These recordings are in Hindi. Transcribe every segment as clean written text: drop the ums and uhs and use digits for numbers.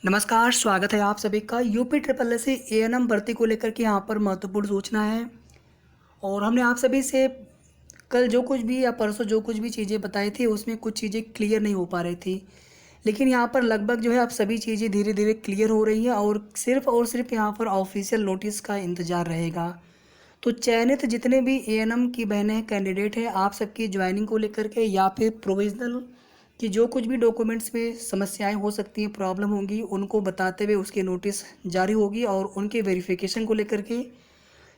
नमस्कार, स्वागत है आप सभी का UP triple S C ANM भर्ती को लेकर के यहाँ पर महत्वपूर्ण सूचना है। और हमने आप सभी से कल जो कुछ भी या परसों जो कुछ भी चीज़ें बताई थी उसमें कुछ चीज़ें क्लियर नहीं हो पा रही थी, लेकिन यहाँ पर लगभग जो है अब सभी चीज़ें धीरे धीरे क्लियर हो रही हैं और सिर्फ यहाँ पर ऑफिशियल नोटिस का इंतज़ार रहेगा। तो चयनित जितने भी एएनएम की बहनें कैंडिडेट हैं, आप सबकी ज्वाइनिंग को लेकर के या फिर प्रोविज़नल कि जो कुछ भी डॉक्यूमेंट्स में समस्याएं हो सकती हैं, प्रॉब्लम होंगी, उनको बताते हुए उसकी नोटिस जारी होगी और उनके वेरिफिकेशन को लेकर के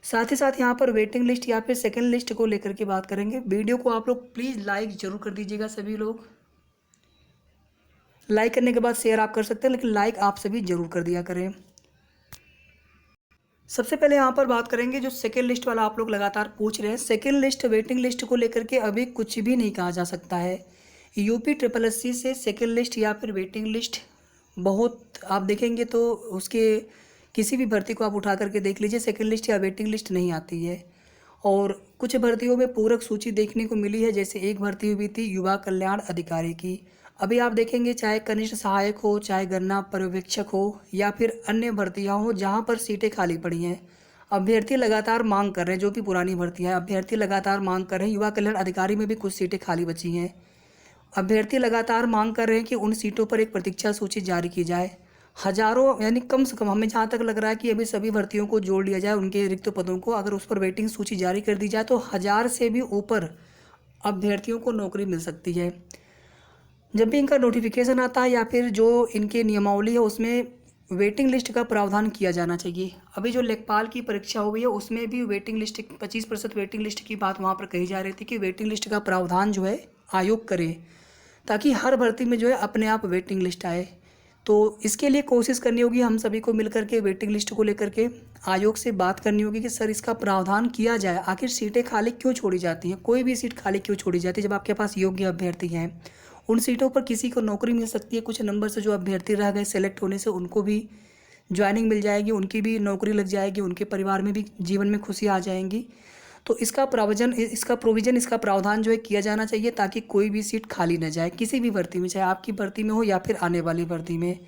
साथ ही साथ यहाँ पर वेटिंग लिस्ट या फिर सेकंड लिस्ट को लेकर के बात करेंगे। वीडियो को आप लोग प्लीज़ लाइक ज़रूर कर दीजिएगा। सभी लोग लाइक करने के बाद शेयर आप कर सकते हैं, लेकिन लाइक आप सभी ज़रूर कर दिया करें। सबसे पहले यहाँ पर बात करेंगे जो सेकेंड लिस्ट वाला आप लोग लगातार पूछ रहे हैं। सेकेंड लिस्ट वेटिंग लिस्ट को लेकर के अभी कुछ भी नहीं कहा जा सकता है। यूपी ट्रिपल एस सी से सेकेंड लिस्ट या फिर वेटिंग लिस्ट बहुत आप देखेंगे तो उसके किसी भी भर्ती को आप उठा करके देख लीजिए, सेकेंड लिस्ट या वेटिंग लिस्ट नहीं आती है। और कुछ भर्तियों में पूरक सूची देखने को मिली है, जैसे एक भर्ती हुई थी युवा कल्याण अधिकारी की। अभी आप देखेंगे चाहे कनिष्ठ सहायक हो, चाहे गणना पर्यवेक्षक हो या फिर अन्य भर्तियाँ हो जहाँ पर सीटें खाली पड़ी हैं, अभ्यर्थी लगातार मांग कर रहे हैं। जो भी पुरानी भर्तियाँ हैं, अभ्यर्थी लगातार मांग कर रहे हैं। युवा कल्याण अधिकारी में भी कुछ सीटें खाली बची हैं। अभ्यर्थी लगातार मांग कर रहे हैं कि उन सीटों पर एक प्रतीक्षा सूची जारी की जाए। हजारों यानी कम से कम हमें जहाँ तक लग रहा है कि अभी सभी भर्तियों को जोड़ लिया जाए, उनके रिक्त पदों को अगर उस पर वेटिंग सूची जारी कर दी जाए तो 1000 से भी ऊपर अभ्यर्थियों को नौकरी मिल सकती है। जब भी इनका नोटिफिकेशन आता है या फिर जो इनके नियमावली है उसमें वेटिंग लिस्ट का प्रावधान किया जाना चाहिए। अभी जो लेखपाल की परीक्षा हुई है उसमें भी वेटिंग लिस्ट 25% वेटिंग लिस्ट की बात वहाँ पर कही जा रही थी कि वेटिंग लिस्ट का प्रावधान जो है आयोग करे, ताकि हर भर्ती में जो है अपने आप वेटिंग लिस्ट आए। तो इसके लिए कोशिश करनी होगी हम सभी को मिलकर के वेटिंग लिस्ट को लेकर के आयोग से बात करनी होगी कि सर इसका प्रावधान किया जाए। आखिर सीटें खाली क्यों छोड़ी जाती हैं, कोई भी सीट खाली क्यों छोड़ी जाती है जब आपके पास योग्य अभ्यर्थी हैं। उन सीटों पर किसी को नौकरी मिल सकती है, कुछ नंबर से जो अभ्यर्थी रह गए सेलेक्ट होने से उनको भी ज्वाइनिंग मिल जाएगी, उनकी भी नौकरी लग जाएगी, उनके परिवार में भी जीवन में खुशी आ जाएंगी। तो इसका प्रोविज़न इसका प्रावधान जो है किया जाना चाहिए, ताकि कोई भी सीट खाली न जाए किसी भी भर्ती में, चाहे आपकी भर्ती में हो या फिर आने वाली भर्ती में।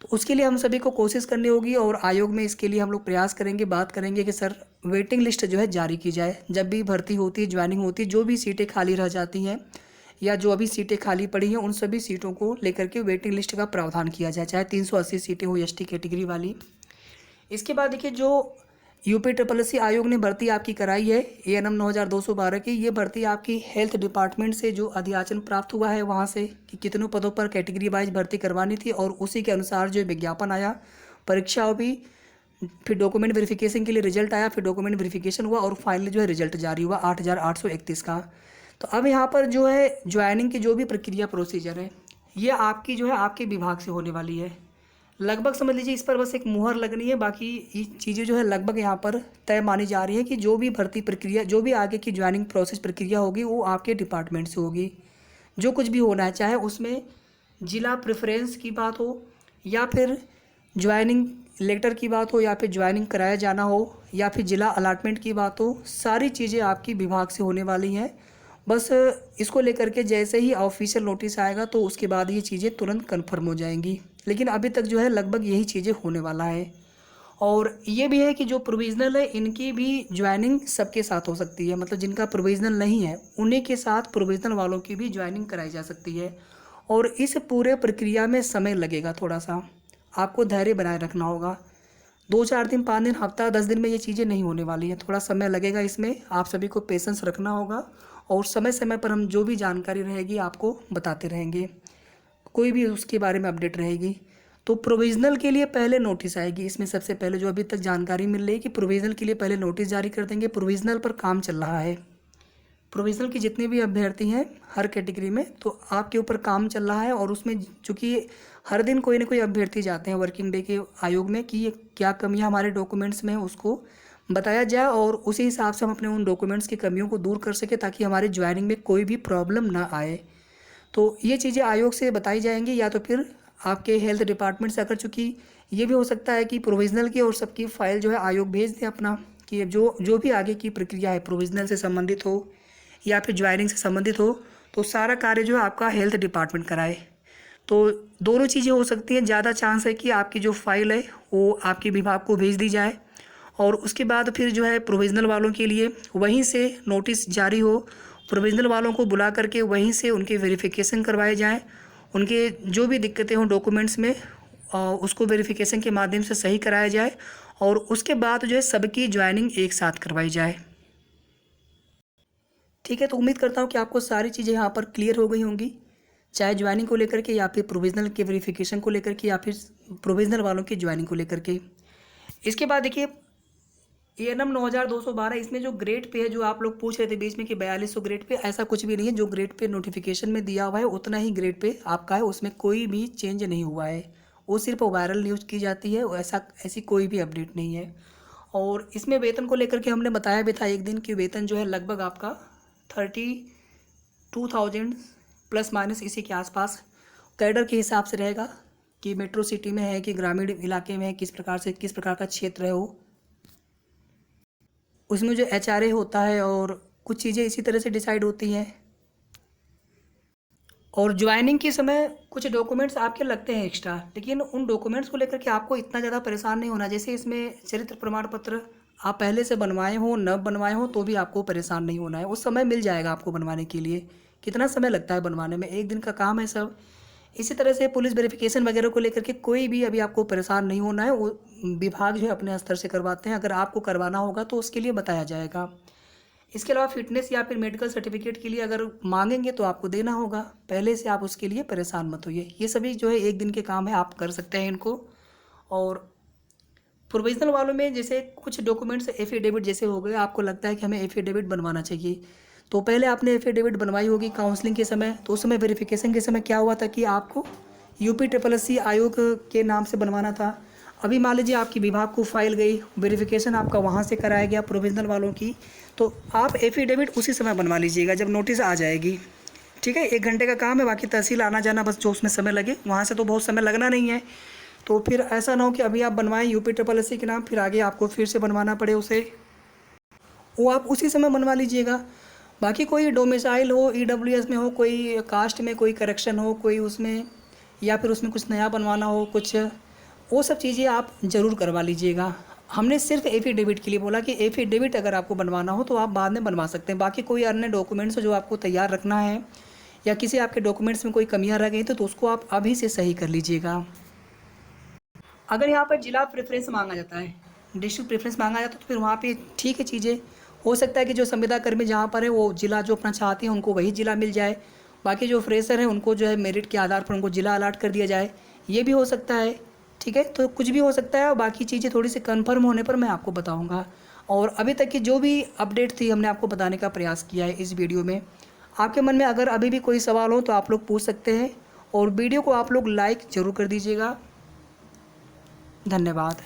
तो उसके लिए हम सभी को कोशिश करनी होगी और आयोग में इसके लिए हम लोग प्रयास करेंगे, बात करेंगे कि सर वेटिंग लिस्ट जो है जारी की जाए। जब भी भर्ती होती है, ज्वाइनिंग होती है, जो भी सीटें खाली रह जाती हैं या जो अभी सीटें खाली पड़ी हैं उन सभी सीटों को लेकर के वेटिंग लिस्ट का प्रावधान किया जाए, चाहे 380 सीटें हो एसटी कैटेगरी वाली। इसके बाद देखिए जो यूपी ट्रिपल एस सी आयोग ने भर्ती आपकी कराई है एएनएम 9212 की, ये भर्ती आपकी हेल्थ डिपार्टमेंट से जो अधियाचन प्राप्त हुआ है वहाँ से कि कितनों पदों पर कैटेगरी वाइज भर्ती करवानी थी, और उसी के अनुसार जो विज्ञापन आया, परीक्षा हुई, फिर डॉक्यूमेंट वेरिफिकेशन के लिए रिजल्ट आया, फिर डॉक्यूमेंट वेरिफिकेशन हुआ और फाइनली जो है रिजल्ट जारी हुआ 8831 का। तो अब यहाँ पर जो है ज्वाइनिंग की जो भी प्रक्रिया प्रोसीजर है ये आपकी जो है आपके विभाग से होने वाली है। लगभग समझ लीजिए इस पर बस एक मुहर लगनी है, बाकी ये चीज़ें जो है लगभग यहाँ पर तय मानी जा रही है कि जो भी भर्ती प्रक्रिया, जो भी आगे की ज्वाइनिंग प्रोसेस प्रक्रिया होगी वो आपके डिपार्टमेंट से होगी। जो कुछ भी होना है, चाहे उसमें जिला प्रेफरेंस की बात हो या फिर ज्वाइनिंग लेटर की बात हो या फिर ज्वाइनिंग कराया जाना हो या फिर जिला अलाटमेंट की बात हो, सारी चीज़ें आपकी विभाग से होने वाली हैं। बस इसको लेकर के जैसे ही ऑफिशियल नोटिस आएगा तो उसके बाद ये चीज़ें तुरंत कन्फर्म हो जाएंगी, लेकिन अभी तक जो है लगभग यही चीज़ें होने वाला है। और ये भी है कि जो प्रोविज़नल है इनकी भी ज्वाइनिंग सबके साथ हो सकती है, मतलब जिनका प्रोविज़नल नहीं है उन्हीं के साथ प्रोविज़नल वालों की भी ज्वाइनिंग कराई जा सकती है। और इस पूरे प्रक्रिया में समय लगेगा, थोड़ा सा आपको धैर्य बनाए रखना होगा। 2-4 दिन, 5 दिन, हफ्ता, 10 दिन में ये चीज़ें नहीं होने वाली हैं, थोड़ा समय लगेगा। इसमें आप सभी को पेशेंस रखना होगा और समय समय पर हम जो भी जानकारी रहेगी आपको बताते रहेंगे, कोई भी उसके बारे में अपडेट रहेगी। तो प्रोविज़नल के लिए पहले नोटिस आएगी। इसमें सबसे पहले जो अभी तक जानकारी मिल रही है कि प्रोविज़नल के लिए पहले नोटिस जारी कर देंगे। प्रोविज़नल पर काम चल रहा है, प्रोविज़नल की जितने भी अभ्यर्थी हैं हर कैटेगरी में, तो आपके ऊपर काम चल रहा है। और उसमें चूँकि हर दिन कोई ना कोई अभ्यर्थी जाते हैं वर्किंग डे के आयोग में कि क्या कमियां हमारे डॉक्यूमेंट्स में हैं उसको बताया जाए और उसी हिसाब से हम अपने उन डॉक्यूमेंट्स की कमियों को दूर कर सकें, ताकि हमारे ज्वाइनिंग में कोई भी प्रॉब्लम ना आए। तो ये चीज़ें आयोग से बताई जाएंगी या तो फिर आपके हेल्थ डिपार्टमेंट से, अगर चूँकि ये भी हो सकता है कि प्रोविज़नल की और सबकी फ़ाइल जो है आयोग भेज दें अपना, कि जो भी आगे की प्रक्रिया है प्रोविज़नल से संबंधित हो या फिर ज्वाइनिंग से संबंधित हो, तो सारा कार्य जो है आपका हेल्थ डिपार्टमेंट कराए। तो दोनों चीज़ें हो सकती हैं। ज़्यादा चांस है कि आपकी जो फाइल है वो आपके विभाग को भेज दी जाए और उसके बाद फिर जो है प्रोविज़नल वालों के लिए वहीं से नोटिस जारी हो, प्रोविज़नल वालों को बुला करके वहीं से उनके वेरिफिकेशन करवाए जाएँ। उनके जो भी दिक्कतें हों डॉक्यूमेंट्स में उसको वेरिफिकेशन के माध्यम से सही कराया जाए और उसके बाद जो है सबकी ज्वाइनिंग एक साथ करवाई जाए। ठीक है, तो उम्मीद करता हूँ कि आपको सारी चीज़ें यहाँ पर क्लियर हो गई होंगी, चाहे ज्वाइनिंग को लेकर के या फिर प्रोविज़नल के वेरिफिकेशन को लेकर के या फिर प्रोविज़नल वालों की ज्वाइनिंग को लेकर के। इसके बाद देखिए ANM 9212 इसमें जो ग्रेड पे है, जो आप लोग पूछ रहे थे बीच में कि 4200 ग्रेड पे, ऐसा कुछ भी नहीं है। जो ग्रेड पे नोटिफिकेशन में दिया हुआ है उतना ही ग्रेड पे आपका है, उसमें कोई भी चेंज नहीं हुआ है। वो सिर्फ वायरल न्यूज़ की जाती है, ऐसी कोई भी अपडेट नहीं है। और इसमें वेतन को लेकर के हमने बताया भी था एक दिन कि वेतन जो है लगभग आपका 32,000 प्लस माइनस इसी के आसपास कैडर के हिसाब से रहेगा कि मेट्रो सिटी में है कि ग्रामीण इलाके में है, किस प्रकार का क्षेत्र है वो। उसमें जो HRA होता है और कुछ चीज़ें इसी तरह से डिसाइड होती हैं। और ज्वाइनिंग के समय कुछ डॉक्यूमेंट्स आपके लगते हैं एक्स्ट्रा, लेकिन उन डॉक्यूमेंट्स को लेकर के आपको इतना ज़्यादा परेशान नहीं होना। जैसे इसमें चरित्र प्रमाण पत्र आप पहले से बनवाए हों न बनवाए हों तो भी आपको परेशान नहीं होना है, उस समय मिल जाएगा आपको बनवाने के लिए। कितना समय लगता है बनवाने में, एक दिन का काम है सब। इसी तरह से पुलिस वेरिफिकेशन वगैरह को लेकर के कोई भी अभी आपको परेशान नहीं होना है, वो विभाग जो है अपने स्तर से करवाते हैं। अगर आपको करवाना होगा तो उसके लिए बताया जाएगा। इसके अलावा फिटनेस या फिर मेडिकल सर्टिफिकेट के लिए अगर मांगेंगे तो आपको देना होगा, पहले से आप उसके लिए परेशान मत होइए। ये सभी जो है एक दिन के काम है, आप कर सकते हैं इनको। और प्रोविजनल वालों में जैसे कुछ डॉक्यूमेंट्स एफिडेविट जैसे हो गए, आपको लगता है कि हमें एफिडेविट बनवाना चाहिए, तो पहले आपने एफिडेविट बनवाई होगी काउंसलिंग के समय, तो उस समय वेरिफिकेशन के समय क्या हुआ था कि आपको UPSSC आयोग के नाम से बनवाना था। अभी मान लीजिए आपकी विभाग को फाइल गई, वेरिफिकेशन आपका वहाँ से कराया गया प्रोविजनल वालों की, तो आप एफिडेविट उसी समय बनवा लीजिएगा जब नोटिस आ जाएगी। ठीक है, 1 घंटे का काम है, बाकी तहसील आना जाना बस जो उसमें समय लगे, वहाँ से तो बहुत समय लगना नहीं है। तो फिर ऐसा ना हो कि अभी आप बनवाएं UPSSC के नाम, फिर आगे आपको फिर से बनवाना पड़े उसे, वो आप उसी समय बनवा लीजिएगा। बाकी कोई डोमिसाइल हो, EWS में हो, कोई कास्ट में कोई करेक्शन हो, कोई उसमें या फिर उसमें कुछ नया बनवाना हो कुछ, वो सब चीज़ें आप ज़रूर करवा लीजिएगा। हमने सिर्फ एफिडेविट के लिए बोला कि एफिडेविट अगर आपको बनवाना हो तो आप बाद में बनवा सकते हैं। बाकी कोई अन्य डॉक्यूमेंट्स जो आपको तैयार रखना है या किसी आपके डॉक्यूमेंट्स में कोई कमियां रह गई तो उसको आप अभी से सही कर लीजिएगा। अगर यहाँ पर जिला प्रेफरेंस मांगा जाता है, डिस्ट्रिक्ट प्रेफरेंस मांगा जाता है तो फिर वहाँ पे ठीक है, चीज़ें हो सकता है कि जो संविदा कर्मी जहाँ पर है वो जिला जो अपना चाहते हैं उनको वही जिला मिल जाए, बाकी जो फ्रेशर हैं उनको जो है मेरिट के आधार पर उनको जिला अलाट कर दिया जाए, ये भी हो सकता है। ठीक है, तो कुछ भी हो सकता है, और बाकी चीज़ें थोड़ी सी कन्फर्म होने पर मैं आपको बताऊँगा। और अभी तक की जो भी अपडेट थी हमने आपको बताने का प्रयास किया है इस वीडियो में। आपके मन में अगर अभी भी कोई सवाल हो तो आप लोग पूछ सकते हैं, और वीडियो को आप लोग लाइक ज़रूर कर दीजिएगा। धन्यवाद।